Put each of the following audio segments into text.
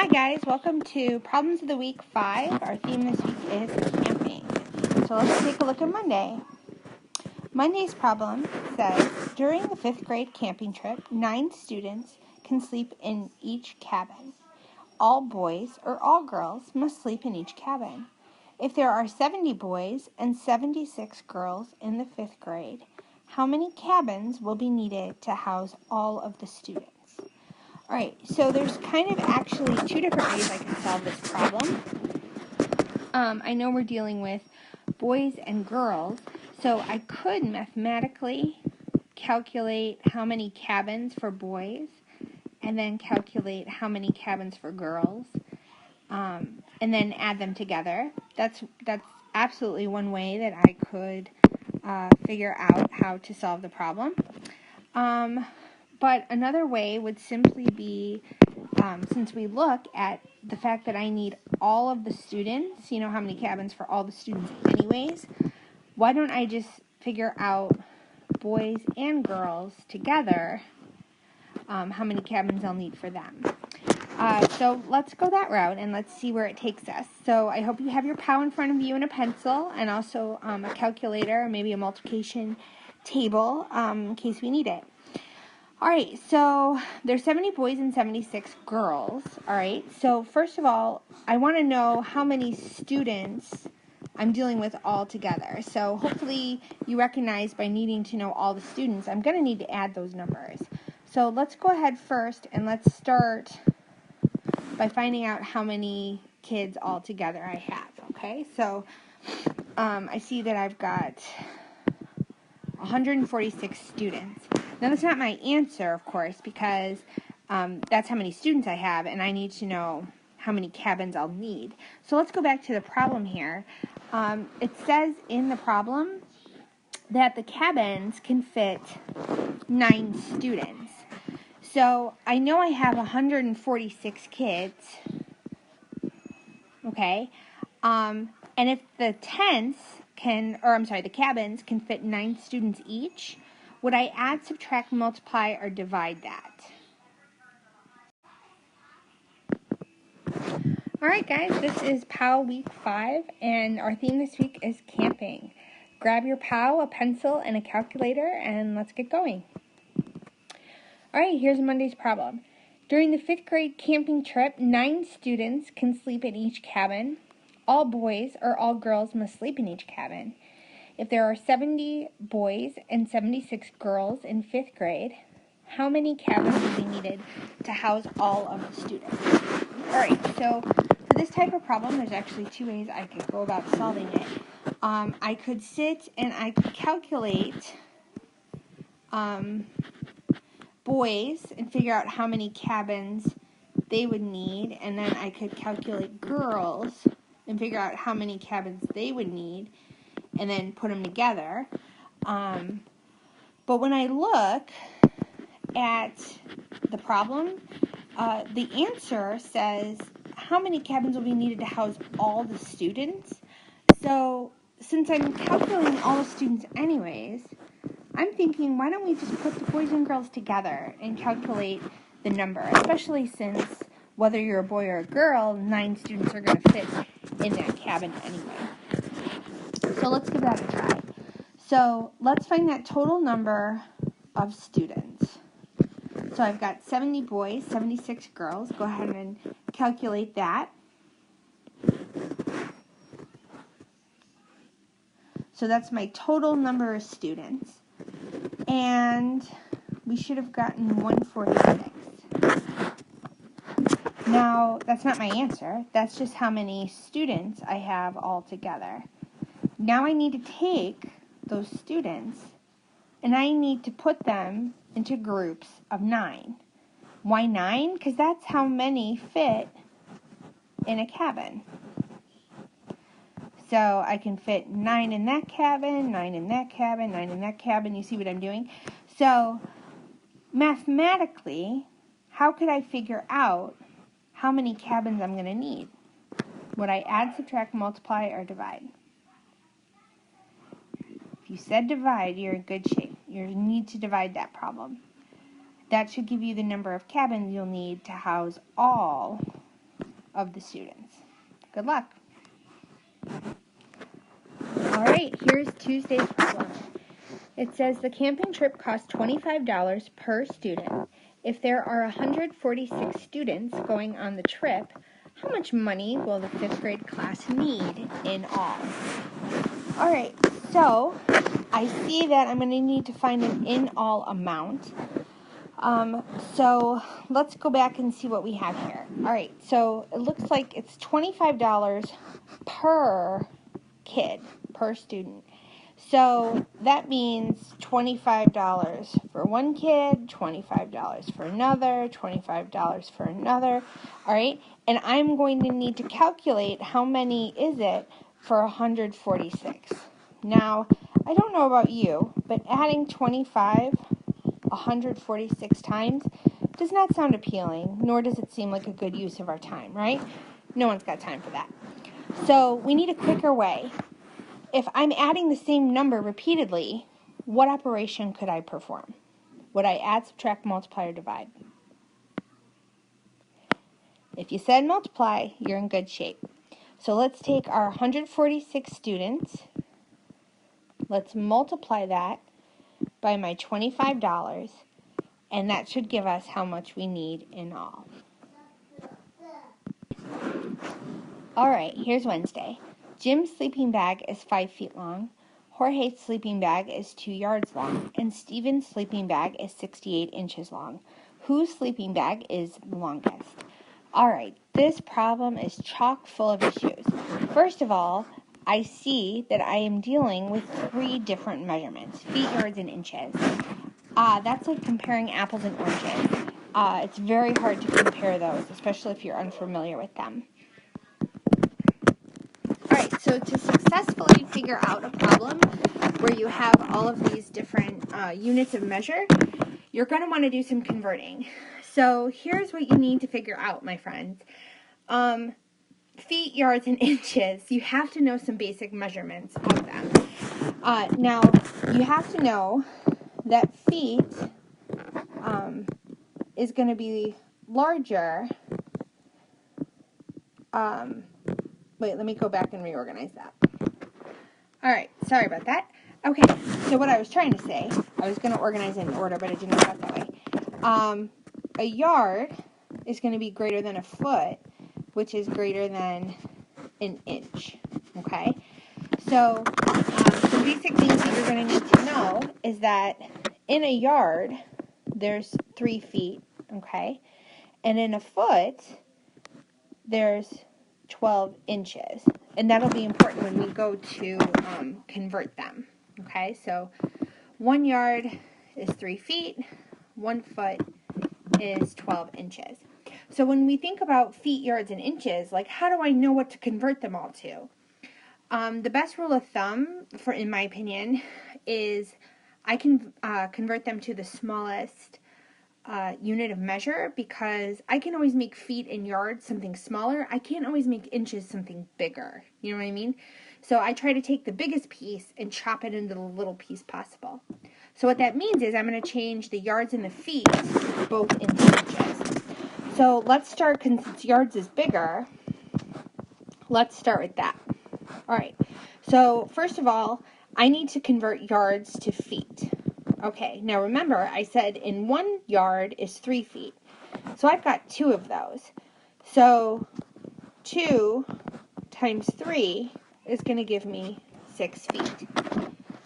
Hi guys, welcome to Problems of the Week 5. Our theme this week is camping. So let's take a look at Monday. Monday's problem says, during the 5th grade camping trip, 9 students can sleep in each cabin. All boys or all girls must sleep in each cabin. If there are 70 boys and 76 girls in the 5th grade, how many cabins will be needed to house all of the students? All right, so there's kind of actually 2 different ways I can solve this problem. I know we're dealing with boys and girls, so I could mathematically calculate how many cabins for boys and then calculate how many cabins for girls, and then add them together. That's absolutely one way that I could figure out how to solve the problem. But another way would simply be, since we look at the fact that I need all of the students, how many cabins for all the students anyways, why don't I just figure out boys and girls together, how many cabins I'll need for them. So let's go that route and let's see where it takes us. So I hope you have your POW in front of you and a pencil and also a calculator or maybe a multiplication table in case we need it. Alright, so there's 70 boys and 76 girls. Alright, so first of all, I want to know how many students I'm dealing with all together. So hopefully you recognize by needing to know all the students, I'm going to need to add those numbers. So let's go ahead first and let's start by finding out how many kids all together I have. Okay, so I see that I've got 146 students. Now, that's not my answer, of course, because that's how many students I have, and I need to know how many cabins I'll need. So let's go back to the problem here. It says in the problem that the cabins can fit 9 students. So I know I have 146 kids, okay? And if the cabins can fit 9 students each, would I add, subtract, multiply, or divide that? Alright guys, this is POW Week 5, and our theme this week is camping. Grab your POW, a pencil, and a calculator, and let's get going. Alright, here's Monday's problem. During the 5th grade camping trip, 9 students can sleep in each cabin. All boys or all girls must sleep in each cabin. If there are 70 boys and 76 girls in 5th grade, how many cabins will be needed to house all of the students? Alright, so for this type of problem, there's actually 2 ways I could go about solving it. I could sit and I could calculate boys and figure out how many cabins they would need, and then I could calculate girls and figure out how many cabins they would need, and then put them together. But when I look at the problem, the answer says how many cabins will be needed to house all the students. So since I'm calculating all the students anyways, I'm thinking, why don't we just put the boys and girls together and calculate the number, especially since whether you're a boy or a girl, 9 students are going to fit in that cabin anyway. So let's give that a try. So let's find that total number of students. So I've got 70 boys, 76 girls. Go ahead and calculate that. So that's my total number of students. And we should have gotten 146. Now, that's not my answer. That's just how many students I have all together. Now I need to take those students and I need to put them into groups of 9. Why 9? Because that's how many fit in a cabin. So I can fit 9 in that cabin, 9 in that cabin, 9 in that cabin. You see what I'm doing? So mathematically, how could I figure out how many cabins I'm going to need? Would I add, subtract, multiply, or divide? If you said divide, you're in good shape. You need to divide that problem. That should give you the number of cabins you'll need to house all of the students. Good luck. All right, here's Tuesday's problem. It says the camping trip costs $25 per student. If there are 146 students going on the trip, how much money will the 5th grade class need in all? All right, so I see that I'm going to need to find an in-all amount. So let's go back and see what we have here. All right, so it looks like it's $25 per kid, per student. So that means $25 for one kid, $25 for another, $25 for another. All right, and I'm going to need to calculate how many is it for 146. Now, I don't know about you, but adding 25 146 times does not sound appealing, nor does it seem like a good use of our time, right? No one's got time for that. So we need a quicker way. If I'm adding the same number repeatedly, what operation could I perform? Would I add, subtract, multiply, or divide? If you said multiply, you're in good shape. So let's take our 146 students. Let's multiply that by my $25, and that should give us how much we need in all. All right, here's Wednesday. Jim's sleeping bag is 5 feet long, Jorge's sleeping bag is 2 yards long, and Steven's sleeping bag is 68 inches long. Whose sleeping bag is the longest? All right, this problem is chock full of issues. First of all, I see that I am dealing with 3 different measurements, feet, yards, and inches. That's like comparing apples and oranges. It's very hard to compare those, especially if you're unfamiliar with them. Alright, so to successfully figure out a problem where you have all of these different units of measure, you're going to want to do some converting. So here's what you need to figure out, my friends. Feet, yards, and inches, you have to know some basic measurements of them. Now, you have to know that feet is going to be larger. Wait, let me go back and reorganize that. All right, sorry about that. Okay, so what I was trying to say, I was going to organize it in order, but it didn't work out that way. A yard is going to be greater than a foot, which is greater than an inch, okay? So some basic things that you're going to need to know is that in a yard, there's 3 feet, okay? And in a foot, there's 12 inches. And that'll be important when we go to convert them, okay? So 1 yard is 3 feet, 1 foot is 12 inches. So when we think about feet, yards, and inches, like how do I know what to convert them all to? The best rule of thumb, in my opinion, is I can convert them to the smallest unit of measure, because I can always make feet and yards something smaller. I can't always make inches something bigger. You know what I mean? So I try to take the biggest piece and chop it into the little piece possible. So what that means is I'm going to change the yards and the feet both into inches. So let's start, since yards is bigger, let's start with that. All right, so first of all, I need to convert yards to feet. Okay, now remember, I said in 1 yard is 3 feet. So I've got 2 of those. So 2 times 3 is going to give me 6 feet.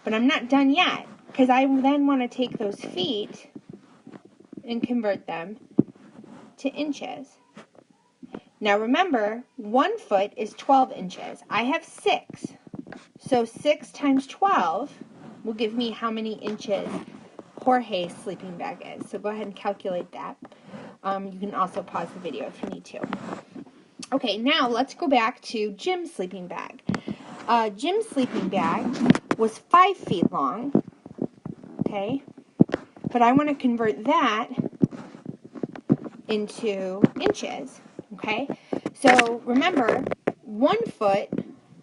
But I'm not done yet, because I then want to take those feet and convert them to inches. Now remember, 1 foot is 12 inches. I have 6. So 6 times 12 will give me how many inches Jorge's sleeping bag is. So go ahead and calculate that. You can also pause the video if you need to. Okay, now let's go back to Jim's sleeping bag. Jim's sleeping bag was 5 feet long. Okay, but I want to convert that into inches. Okay, so remember, 1 foot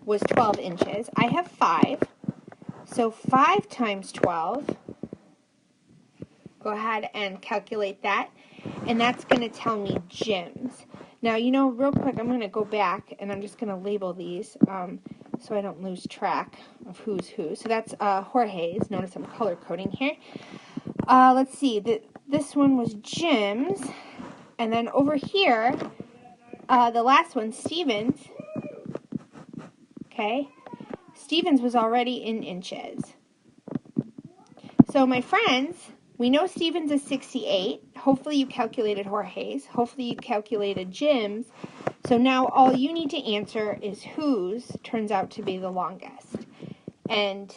was 12 inches. I have 5. So 5 times 12, go ahead and calculate that. And that's going to tell me Jim's. Now, real quick, I'm going to go back, and I'm just going to label these so I don't lose track of who's who. So that's Jorge's. Notice I'm color coding here. Let's see. This one was Jim's. And then over here, the last one, Steven's. Okay. Steven's was already in inches. So my friends, we know Steven's is 68. Hopefully you calculated Jorge's. Hopefully you calculated Jim's. So now all you need to answer is whose turns out to be the longest. And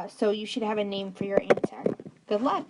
so you should have a name for your answer. Good luck.